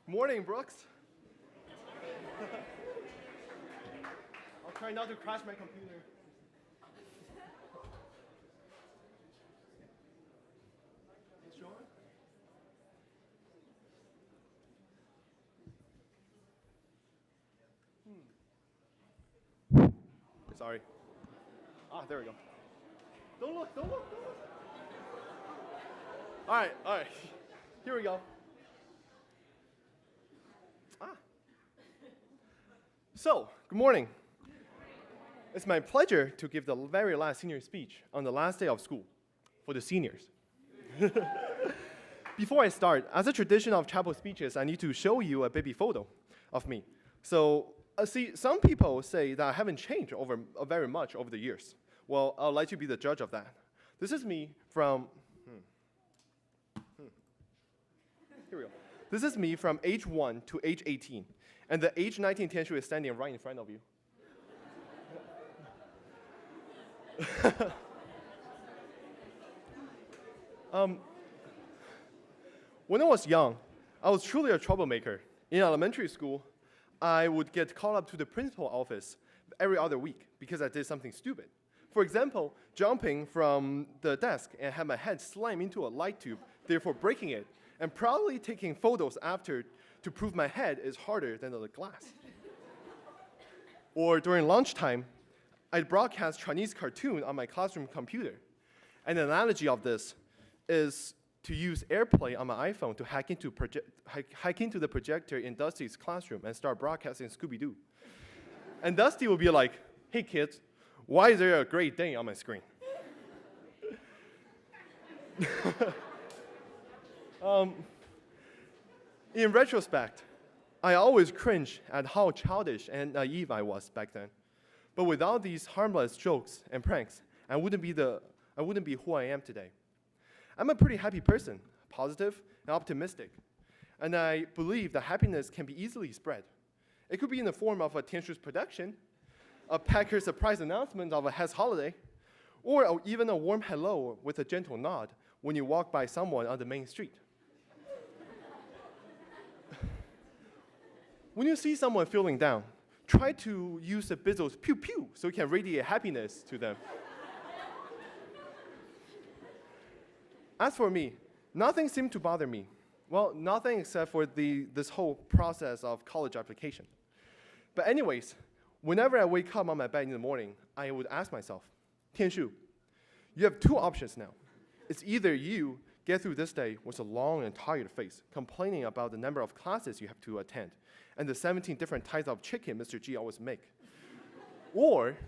Morning, Brooks. I'll try not to crash my computer. It's showing? Sorry. There we go. Don't look, don't look, don't look. All right. Here we go. So, good morning. It's my pleasure to give the very last senior speech on the last day of school for the seniors. Before I start, as a tradition of chapel speeches, I need to show you a baby photo of me. So, see, some people say that I haven't changed very much over the years. Well, I'll let you be the judge of that. This is me from, here we go. This is me from age 1 to age 18. And the age 19 Tianshu is standing right in front of you. When I was young, I was truly a troublemaker. In elementary school, I would get called up to the principal office every other week because I did something stupid. For example, jumping from the desk and had my head slam into a light tube, therefore breaking it, and proudly taking photos after to prove my head is harder than the glass. Or during lunchtime, I'd broadcast Chinese cartoon on my classroom computer. An analogy of this is to use AirPlay on my iPhone to hack into the projector in Dusty's classroom and start broadcasting Scooby-Doo. And Dusty will be like, "Hey kids, why is there a Great Dane on my screen?" In retrospect, I always cringe at how childish and naive I was back then. But without these harmless jokes and pranks, I wouldn't be who I am today. I'm a pretty happy person, positive and optimistic. And I believe that happiness can be easily spread. It could be in the form of a Tianshu's production, a Packer surprise announcement of a Hess holiday, or even a warm hello with a gentle nod when you walk by someone on the main street. When you see someone feeling down, try to use the Bizzle's pew-pew so you can radiate happiness to them. As for me, nothing seemed to bother me. Well, nothing except for this whole process of college application. But anyways, whenever I wake up on my bed in the morning, I would ask myself, Tianshu, you have two options now. It's either you get through this day with a long and tired face, complaining about the number of classes you have to attend, and the 17 different types of chicken Mr. G always make. Or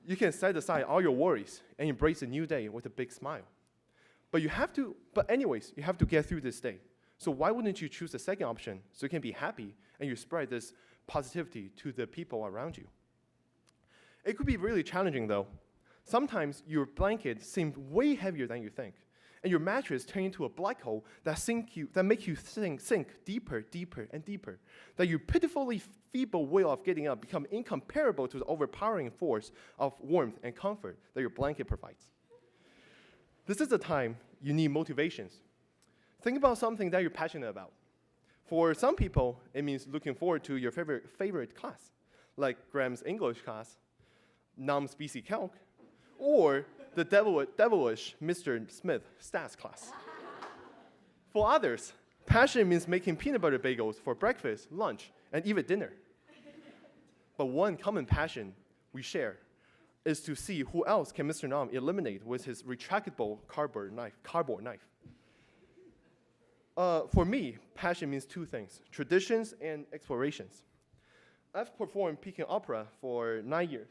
you can set aside all your worries and embrace a new day with a big smile. But anyways, you have to get through this day. So why wouldn't you choose the second option so you can be happy and you spread this positivity to the people around you? It could be really challenging though. Sometimes your blanket seems way heavier than you think, and your mattress turns into a black hole that makes you sink deeper, deeper, and deeper, that your pitifully feeble way of getting up becomes incomparable to the overpowering force of warmth and comfort that your blanket provides. This is the time you need motivations. Think about something that you're passionate about. For some people, it means looking forward to your favorite class, like Graham's English class, Nam's BC Calc, or the devilish Mr. Smith stats class. For others, passion means making peanut butter bagels for breakfast, lunch, and even dinner. But one common passion we share is to see who else can Mr. Nam eliminate with his retractable cardboard knife. For me, passion means two things, traditions and explorations. I've performed Peking opera for 9 years.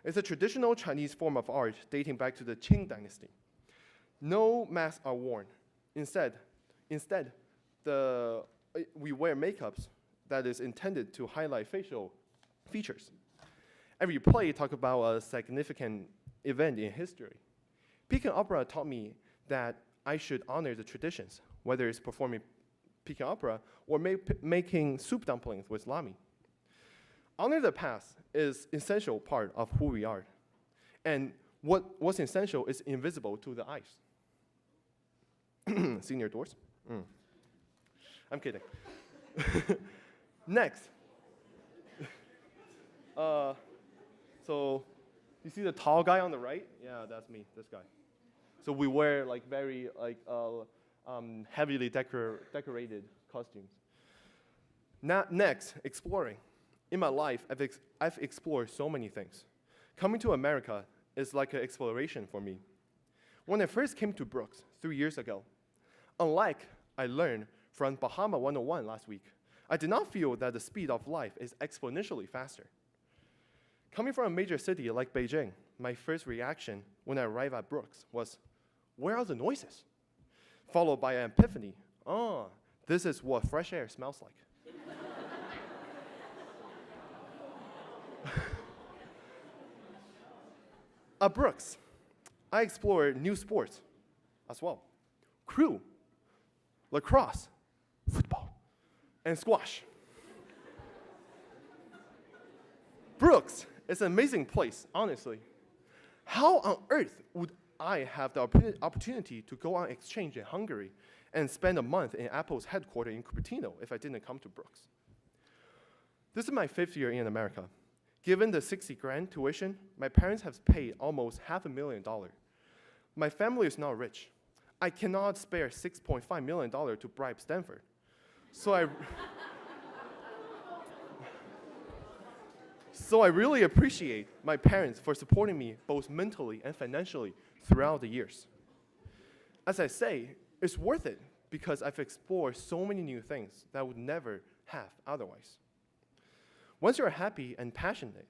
It's a traditional Chinese form of art dating back to the Qing dynasty. No masks are worn. Instead, we wear makeups that is intended to highlight facial features. Every play talks about a significant event in history. Peking opera taught me that I should honor the traditions, whether it's performing Peking opera or making soup dumplings with lami. Honor the past is essential part of who we are. And what's essential is invisible to the eyes. Senior doors? I'm kidding. Next. So you see the tall guy on the right? Yeah, that's me, this guy. So we wear like very heavily decorated costumes. Next, exploring. In my life, I've explored so many things. Coming to America is like an exploration for me. When I first came to Brooks 3 years ago, unlike I learned from Bahama 101 last week, I did not feel that the speed of life is exponentially faster. Coming from a major city like Beijing, my first reaction when I arrived at Brooks was, where are the noises? Followed by an epiphany. Oh, this is what fresh air smells like. At Brooks, I explored new sports as well. Crew, lacrosse, football, and squash. Brooks is an amazing place, honestly. How on earth would I have the opportunity to go on exchange in Hungary and spend a month in Apple's headquarters in Cupertino if I didn't come to Brooks? This is my 5th year in America. Given the 60 grand tuition, my parents have paid almost $500,000. My family is not rich. I cannot spare $6.5 million to bribe Stanford. So I really appreciate my parents for supporting me both mentally and financially throughout the years. As I say, it's worth it because I've explored so many new things that I would never have otherwise. Once you're happy and passionate,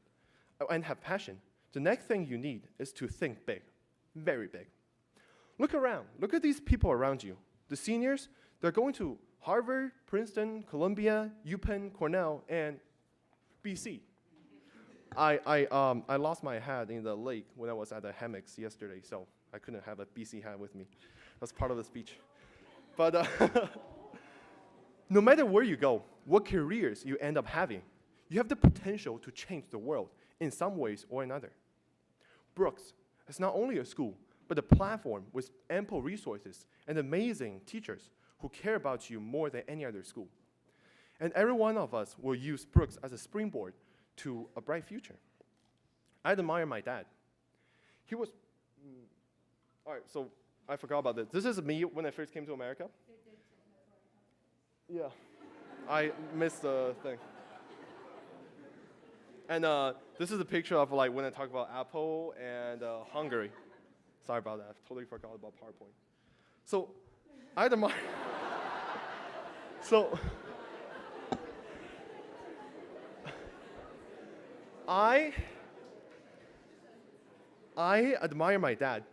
and have passion, the next thing you need is to think big, very big. Look around. Look at these people around you. The seniors, they're going to Harvard, Princeton, Columbia, UPenn, Cornell, and BC. I lost my hat in the lake when I was at the hammocks yesterday, so I couldn't have a BC hat with me. That's part of the speech. But no matter where you go, what careers you end up having, you have the potential to change the world in some ways or another. Brooks is not only a school, but a platform with ample resources and amazing teachers who care about you more than any other school. And every one of us will use Brooks as a springboard to a bright future. I admire my dad. He was, all right, so I forgot about this. This is me when I first came to America. Yeah, I missed the thing. And this is a picture of like when I talk about Apple and Hungary. Sorry about that, I totally forgot about PowerPoint. So, I admire, I admire my dad.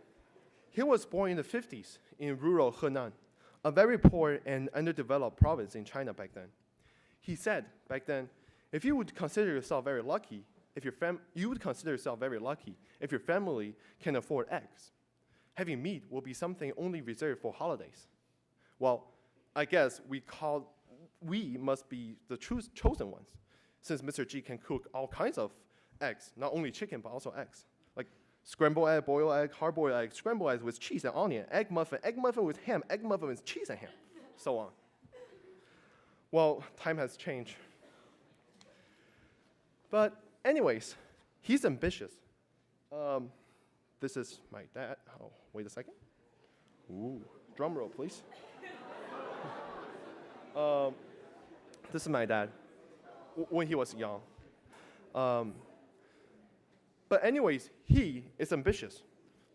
He was born in the 50s in rural Henan, a very poor and underdeveloped province in China back then. He said back then, if you would consider yourself very lucky, you would consider yourself very lucky if your family can afford eggs. Having meat will be something only reserved for holidays. Well, I guess we must be the chosen ones, since Mr. G can cook all kinds of eggs, not only chicken, but also eggs. Like scrambled egg, boiled egg, hard-boiled egg, scrambled eggs with cheese and onion, egg muffin with ham, egg muffin with cheese and ham, so on. Well, time has changed. But anyways, he's ambitious. This is my dad. Oh, wait a second. Ooh, drum roll, please. This is my dad when he was young. But anyways, he is ambitious.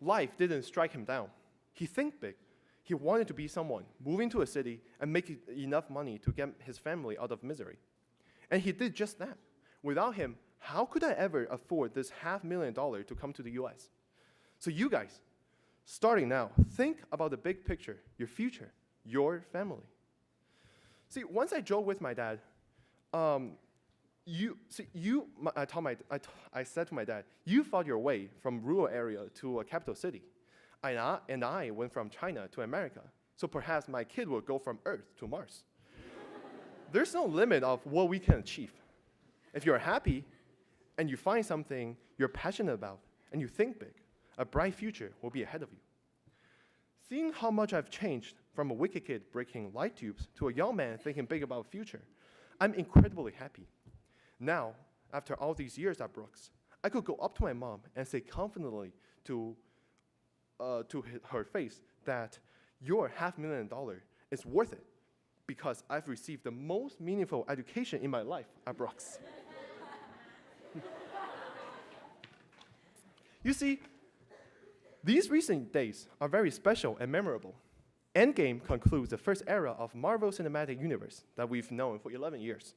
Life didn't strike him down. He think big. He wanted to be someone, moving to a city and make enough money to get his family out of misery. And he did just that. Without him, how could I ever afford this $500,000 to come to the US? So you guys, starting now, think about the big picture, your future, your family. See, once I joked with my dad, I said to my dad, you fought your way from rural area to a capital city. And I went from China to America. So perhaps my kid will go from Earth to Mars. There's no limit of what we can achieve. If you're happy and you find something you're passionate about and you think big, a bright future will be ahead of you. Seeing how much I've changed from a wicked kid breaking light tubes to a young man thinking big about the future, I'm incredibly happy. Now, after all these years at Brooks, I could go up to my mom and say confidently to her face that your $500,000 is worth it because I've received the most meaningful education in my life at Brooks. You see, these recent days are very special and memorable. Endgame concludes the first era of Marvel Cinematic Universe that we've known for 11 years.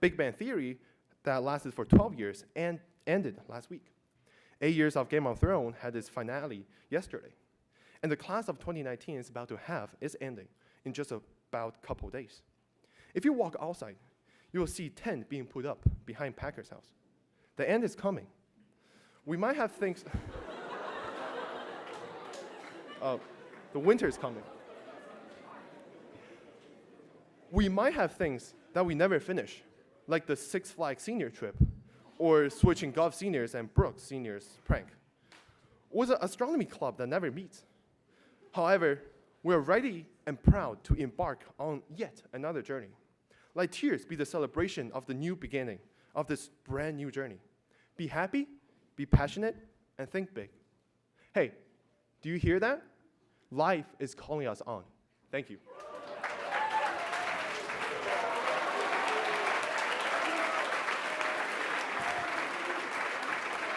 Big Bang Theory, that lasted for 12 years and ended last week. 8 years of Game of Thrones had its finale yesterday. And the class of 2019 is about to have its ending in just about a couple days. If you walk outside, you will see tent being put up behind Packer's house. The end is coming. We might have things. The winter is coming. We might have things that we never finish, like the Six Flags senior trip, or switching Gulf seniors and Brooks seniors prank, or the astronomy club that never meets. However, we're ready and proud to embark on yet another journey. Let tears be the celebration of the new beginning of this brand new journey. Be happy, be passionate, and think big. Hey, do you hear that? Life is calling us on. Thank you.